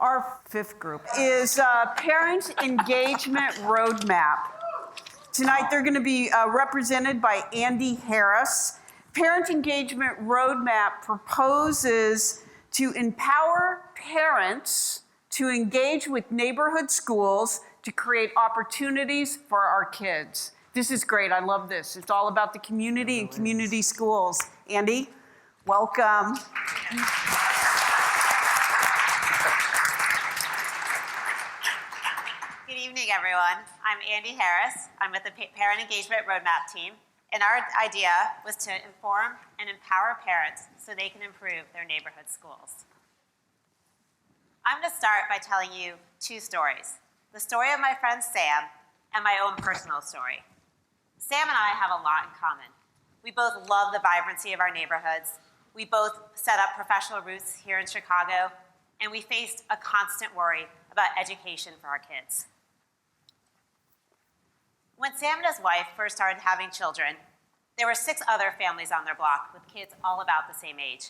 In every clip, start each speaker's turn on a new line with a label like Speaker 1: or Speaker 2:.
Speaker 1: Our fifth group is Parent Engagement Roadmap. Tonight they're going to be represented by Andy Harris. Parent Engagement Roadmap proposes to empower parents to engage with neighborhood schools to create opportunities for our kids. This is great. I love this. It's all about the community and community schools. Andy, welcome.
Speaker 2: Good evening, everyone. I'm Andy Harris. I'm with the Parent Engagement Roadmap team, and our idea was to inform and empower parents so they can improve their neighborhood schools. I'm going to start by telling you two stories. The story of my friend Sam and my own personal story. Sam and I have a lot in common. We both love the vibrancy of our neighborhoods. We both set up professional roots here in Chicago, and we faced a constant worry about education for our kids. When Sam and his wife first started having children, there were 6 other families on their block with kids all about the same age.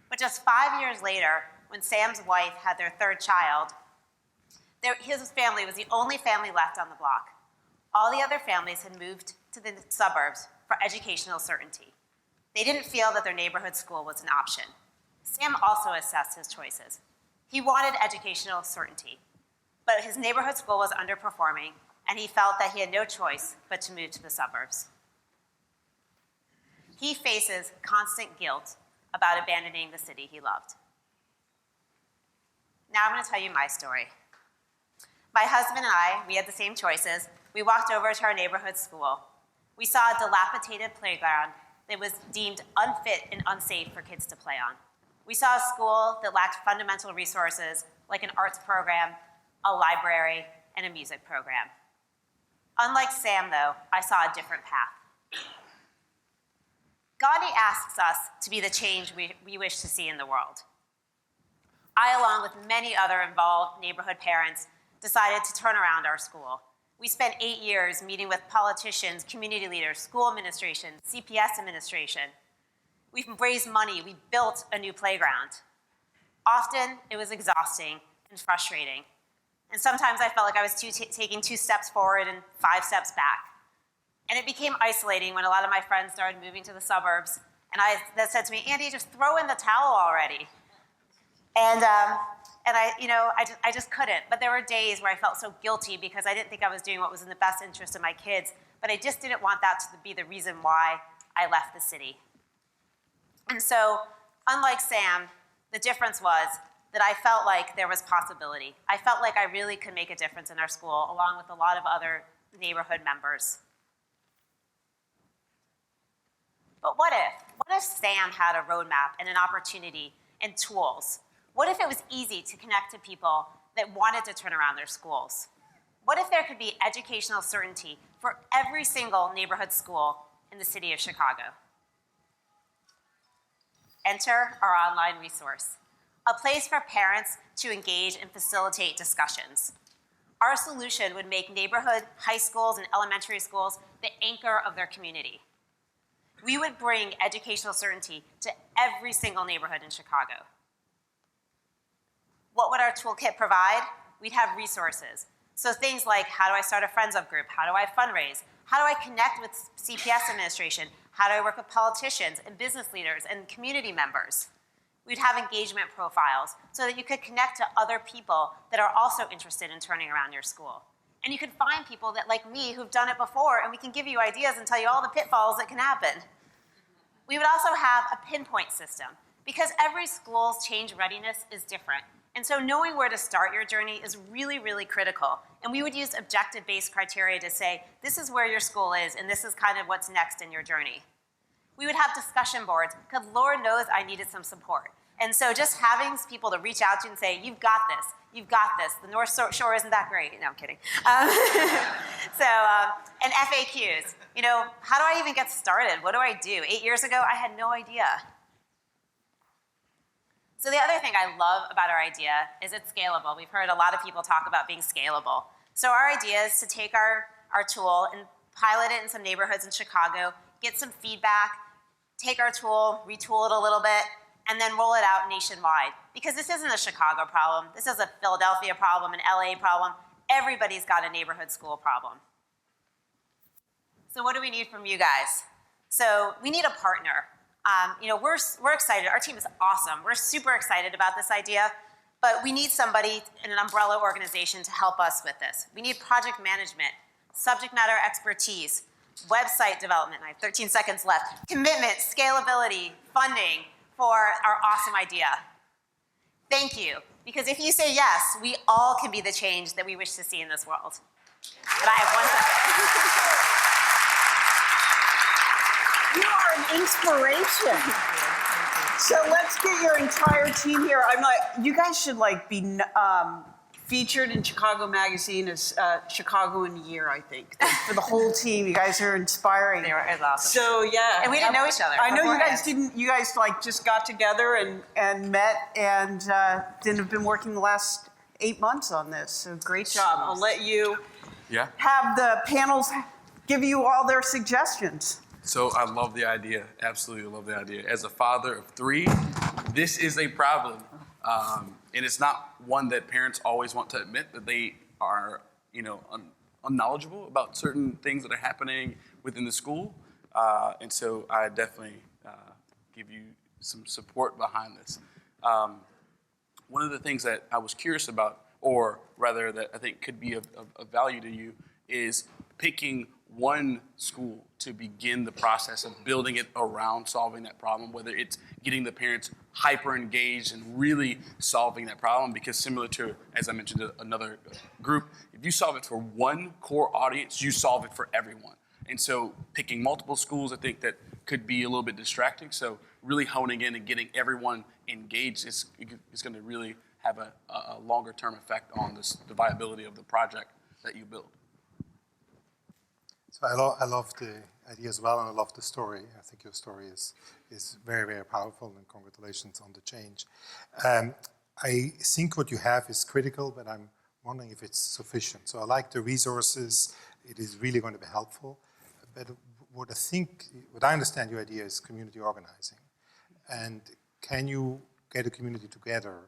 Speaker 2: But just 5 years later, when Sam's wife had their 3rd child, his family was the only family left on the block. All the other families had moved to the suburbs for educational certainty. They didn't feel that their neighborhood school was an option. Sam also assessed his choices. He wanted educational certainty, but his neighborhood school was underperforming, and he felt that he had no choice but to move to the suburbs. He faces constant guilt about abandoning the city he loved. Now I'm going to tell you my story. My husband and I, we had the same choices. We walked over to our neighborhood school. We saw a dilapidated playground that was deemed unfit and unsafe for kids to play on. We saw a school that lacked fundamental resources like an arts program, a library, and a music program. Unlike Sam, though, I saw a different path. Gandhi asks us to be the change we wish to see in the world. I, along with many other involved neighborhood parents, decided to turn around our school. We spent 8 years meeting with politicians, community leaders, school administration, CPS administration. We've raised money. We built a new playground. Often, it was exhausting and frustrating. And sometimes I felt like I was taking 2 steps forward and 5 steps back. And it became isolating when a lot of my friends started moving to the suburbs. And that said to me, Andy, just throw in the towel already. And I just couldn't. But there were days where I felt so guilty because I didn't think I was doing what was in the best interest of my kids. But I just didn't want that to be the reason why I left the city. And so, unlike Sam, the difference was that I felt like there was possibility. I felt like I really could make a difference in our school, along with a lot of other neighborhood members. But what if Sam had a roadmap and an opportunity and tools? What if it was easy to connect to people that wanted to turn around their schools? What if there could be educational certainty for every single neighborhood school in the city of Chicago? Enter our online resource, a place for parents to engage and facilitate discussions. Our solution would make neighborhood high schools and elementary schools the anchor of their community. We would bring educational certainty to every single neighborhood in Chicago. What would our toolkit provide? We'd have resources. So things like, how do I start a Friends Up group? How do I fundraise? How do I connect with CPS administration? How do I work with politicians and business leaders and community members? We'd have engagement profiles so that you could connect to other people that are also interested in turning around your school. And you could find people that, like me, who've done it before, and we can give you ideas and tell you all the pitfalls that can happen. We would also have a pinpoint system, because every school's change readiness is different. And so knowing where to start your journey is really, really critical. And we would use objective-based criteria to say, this is where your school is, and this is kind of what's next in your journey. We would have discussion boards, because Lord knows I needed some support. And so just having people to reach out to and say, you've got this, the North Shore isn't that great. No, I'm kidding. And FAQs. How do I even get started? What do I do? 8 years ago, I had no idea. So the other thing I love about our idea is it's scalable. We've heard a lot of people talk about being scalable. So our idea is to take our tool and pilot it in some neighborhoods in Chicago, get some feedback, take our tool, retool it a little bit, and then roll it out nationwide. Because this isn't a Chicago problem. This is a Philadelphia problem, an LA problem. Everybody's got a neighborhood school problem. So what do we need from you guys? So we need a partner. We're excited. Our team is awesome. We're super excited about this idea, but we need somebody in an umbrella organization to help us with this. We need project management, subject matter expertise, website development. I have 13 seconds left. Commitment, scalability, funding for our awesome idea. Thank you, because if you say yes, we all can be the change that we wish to see in this world. And I have 1 second.
Speaker 1: You are an inspiration. So let's get your entire team here. You guys should be featured in Chicago Magazine as Chicago in a Year, I think. For the whole team, you guys are inspiring.
Speaker 2: It was awesome.
Speaker 1: So yeah.
Speaker 2: And we didn't know each other.
Speaker 1: I know you guys
Speaker 2: beforehand.
Speaker 1: didn't, you guys just got together and met and then have been working the last 8 months on this. So great job. I'll let you have the panels give you all their suggestions.
Speaker 3: So I love the idea, absolutely love the idea. As a father of 3, this is a problem. And it's not one that parents always want to admit, that they are, unknowledgeable about certain things that are happening within the school. And so I definitely give you some support behind this. One of the things that I was curious about, or rather that I think could be of value to you, is picking one school to begin the process of building it around solving that problem, whether it's getting the parents hyper engaged and really solving that problem, because similar to, as I mentioned, another group, if you solve it for one core audience, you solve it for everyone. And so picking multiple schools, I think that could be a little bit distracting. So really honing in and getting everyone engaged is going to really have a longer term effect on the viability of the project that you build.
Speaker 4: So I love the idea as well, and I love the story. I think your story is very, very powerful, and congratulations on the change. I think what you have is critical, but I'm wondering if it's sufficient. So I like the resources. It is really going to be helpful. But what I understand your idea is community organizing. And can you get a community together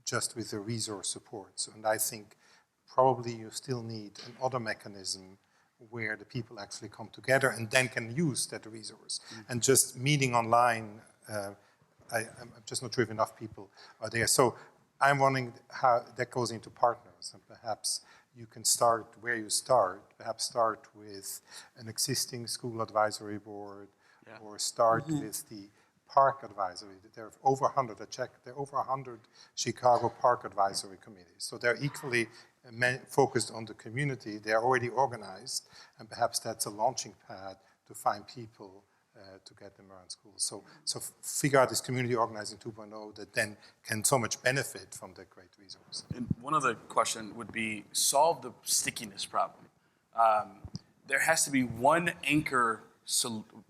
Speaker 4: just with the resource support? So, and I think probably you still need another mechanism where the people actually come together and then can use that resource. And just meeting online, I'm just not sure if enough people are there. So I'm wondering how that goes into partners, and perhaps you can start where you start, perhaps start with an existing school advisory board, or start with the park advisory. There are over 100, I checked, there are over 100 Chicago park advisory committees. So they're equally focused on the community. They're already organized, and perhaps that's a launching pad to find people to get them around schools. So figure out this community organizing 2.0 that then can so much benefit from that great resource.
Speaker 3: And one other question would be, solve the stickiness problem. There has to be one anchor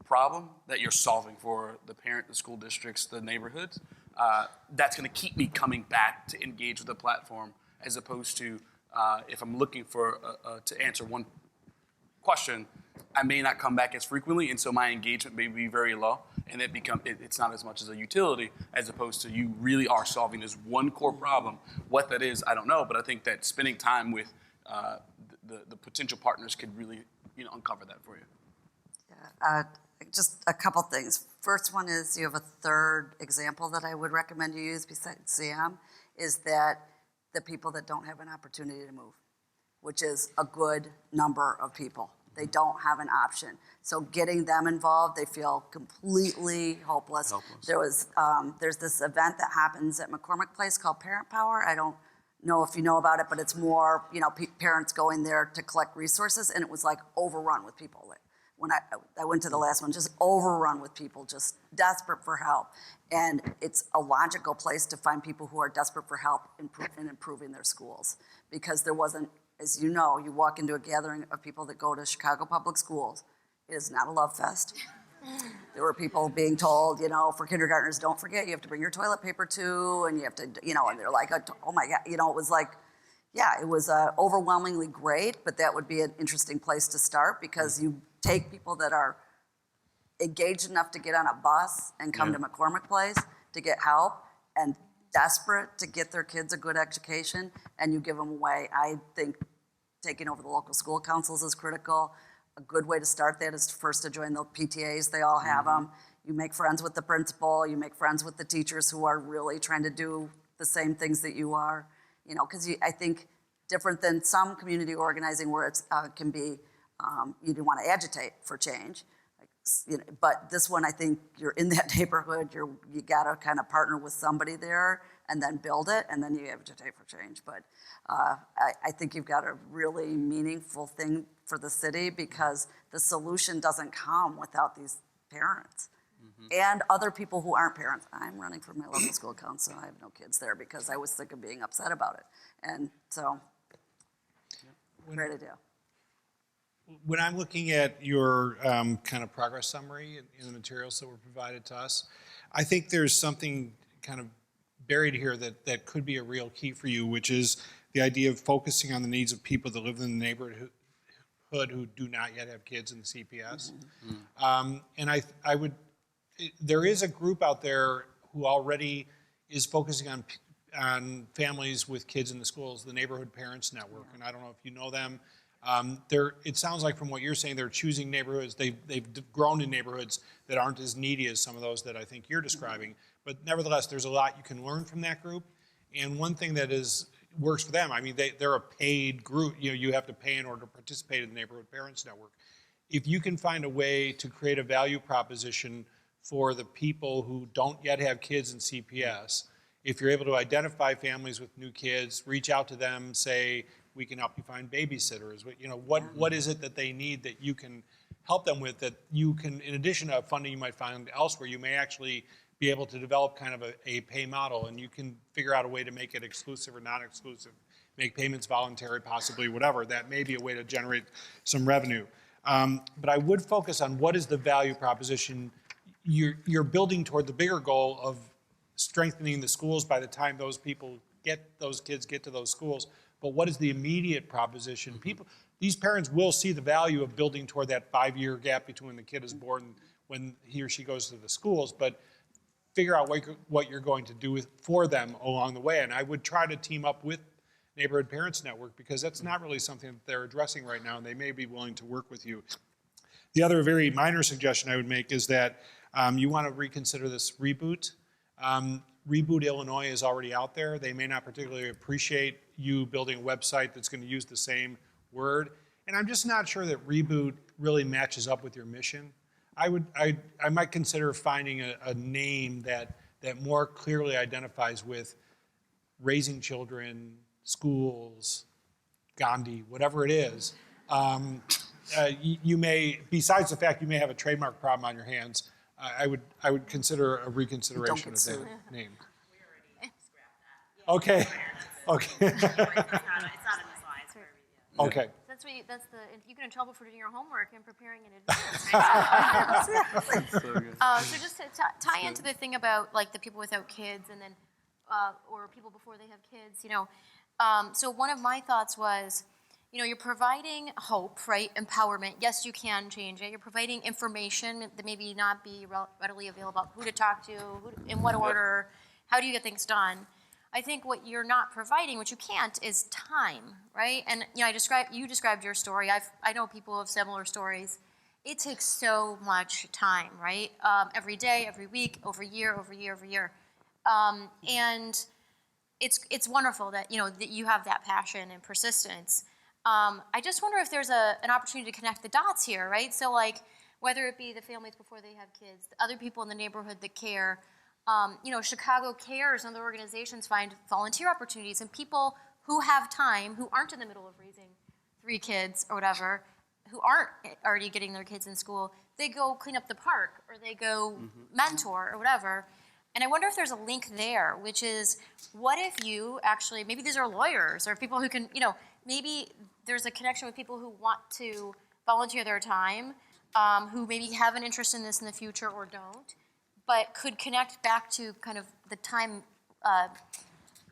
Speaker 3: problem that you're solving for the parent, the school districts, the neighborhoods. That's going to keep me coming back to engage with the platform, as opposed to if I'm looking for to answer one question, I may not come back as frequently, and so my engagement may be very low, and it's not as much as a utility, as opposed to you really are solving this one core problem. What that is, I don't know, but I think that spending time with the potential partners could really uncover that for you.
Speaker 5: Yeah, just a couple things. First one is, you have a third example that I would recommend you use besides Sam, is that the people that don't have an opportunity to move, which is a good number of people. They don't have an option. So getting them involved, they feel completely hopeless. There's this event that happens at McCormick Place called Parent Power. I don't know if you know about it, but it's more, parents going there to collect resources, and it was overrun with people. When I went to the last one, just overrun with people, just desperate for help. And it's a logical place to find people who are desperate for help in improving their schools. Because there wasn't, as you know, you walk into a gathering of people that go to Chicago Public Schools, it is not a love fest. There were people being told, for kindergartners, don't forget, you have to bring your toilet paper too, and you have to, and they're like, oh my God, it was like, yeah, it was overwhelmingly great, but that would be an interesting place to start, because you take people that are engaged enough to get on a bus and come to McCormick Place, to get help and desperate to get their kids a good education, and you give them away. I think taking over the local school councils is critical. A good way to start that is first to join the PTAs. They all have them. You make friends with the principal. You make friends with the teachers who are really trying to do the same things that you are. You know, because I think different than some community organizing where it can be, you do want to agitate for change. You know, but this one, I think you're in that neighborhood, you got to kind of partner with somebody there and then build it, and then you agitate for change. But I think you've got a really meaningful thing for the city, because the solution doesn't come without these parents and other people who aren't parents. I'm running for my local school council. I have no kids there because I was sick of being upset about it. And so, great idea.
Speaker 6: When I'm looking at your kind of progress summary in the materials that were provided to us, I think there's something kind of buried here that could be a real key for you, which is the idea of focusing on the needs of people that live in the neighborhood who do not yet have kids in the CPS. And I would, there is a group out there who already is focusing on families with kids in the schools, the Neighborhood Parents Network, and I don't know if you know them. It sounds like from what you're saying, they're choosing neighborhoods. They've grown in neighborhoods that aren't as needy as some of those that I think you're describing. But nevertheless, there's a lot you can learn from that group. And one thing that works for them, I mean, they're a paid group. You know, you have to pay in order to participate in the Neighborhood Parents Network. If you can find a way to create a value proposition for the people who don't yet have kids in CPS, if you're able to identify families with new kids, reach out to them, say, we can help you find babysitters. You know, what is it that they need that you can help them with, that you can, in addition to funding you might find elsewhere, you may actually be able to develop kind of a pay model, and you can figure out a way to make it exclusive or non-exclusive, make payments voluntary, possibly, whatever. That may be a way to generate some revenue. But I would focus on what is the value proposition. You're building toward the bigger goal of strengthening the schools by the time those kids get to those schools. But what is the immediate proposition? These parents will see the value of building toward that 5-year gap between the kid is born when he or she goes to the schools, but figure out what you're going to do for them along the way. And I would try to team up with Neighborhood Parents Network, because that's not really something that they're addressing right now, and they may be willing to work with you. The other very minor suggestion I would make is that you want to reconsider this Reboot. Reboot Illinois is already out there. They may not particularly appreciate you building a website that's going to use the same word. And I'm just not sure that Reboot really matches up with your mission. I might consider finding a name that more clearly identifies with raising children, schools, Gandhi, whatever it is. You may, besides the fact you may have a trademark problem on your hands, I would consider a reconsideration of that name.
Speaker 2: We already scrapped that.
Speaker 6: Okay. Okay.
Speaker 2: It's not in the slides for review.
Speaker 6: Okay.
Speaker 7: You get in trouble for doing your homework and preparing in advance. Right? So just to tie into the thing about like the people without kids, and then or people before they have kids, you know. So one of my thoughts was, you know, you're providing hope, right? Empowerment. Yes, you can change it. You're providing information that maybe not be readily available about who to talk to, in what order, how do you get things done. I think what you're not providing, what you can't, is time, right? And you know, you described your story. I know people have similar stories. It takes so much time, right? Every day, every week, over year. And it's wonderful that that you have that passion and persistence. I just wonder if there's an opportunity to connect the dots here, right? So like, whether it be the families before they have kids, the other people in the neighborhood that care. Chicago Cares and other organizations find volunteer opportunities, and people who have time, who aren't in the middle of raising 3 kids or whatever, who aren't already getting their kids in school, they go clean up the park, or they go mentor or whatever. And I wonder if there's a link there, which is, what if you actually, maybe these are lawyers or people who can, maybe there's a connection with people who want to volunteer their time, who maybe have an interest in this in the future or don't, but could connect back to kind of the time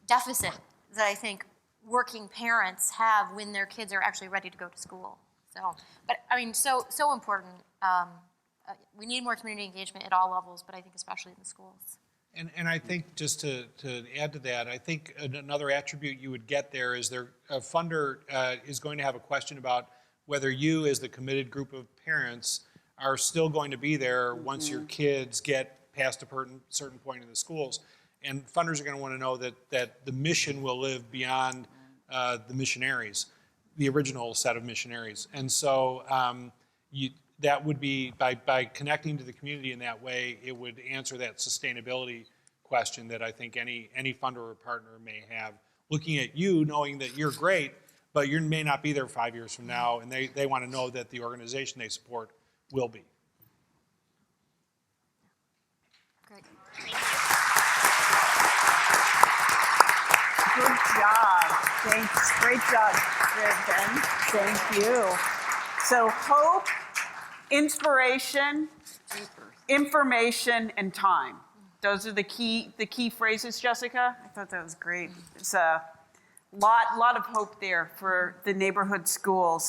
Speaker 7: deficit that I think working parents have when their kids are actually ready to go to school. So, but I mean, so important. We need more community engagement at all levels, but I think especially in the schools.
Speaker 6: And I think just to add to that, I think another attribute you would get there is a funder is going to have a question about whether you, as the committed group of parents, are still going to be there once your kids get past a certain point in the schools. And funders are going to want to know that the mission will live beyond the missionaries, the original set of missionaries. And so that would be, by connecting to the community in that way, it would answer that sustainability question that I think any funder or partner may have, looking at you, knowing that you're great, but you may not be there 5 years from now, and they want to know that the organization they support will be.
Speaker 7: Great.
Speaker 1: Good job. Thanks. Great job, Ben. Thank you. So hope, inspiration, information, and time. Those are the key phrases, Jessica. I thought that was great. It's a lot of hope there for the neighborhood schools.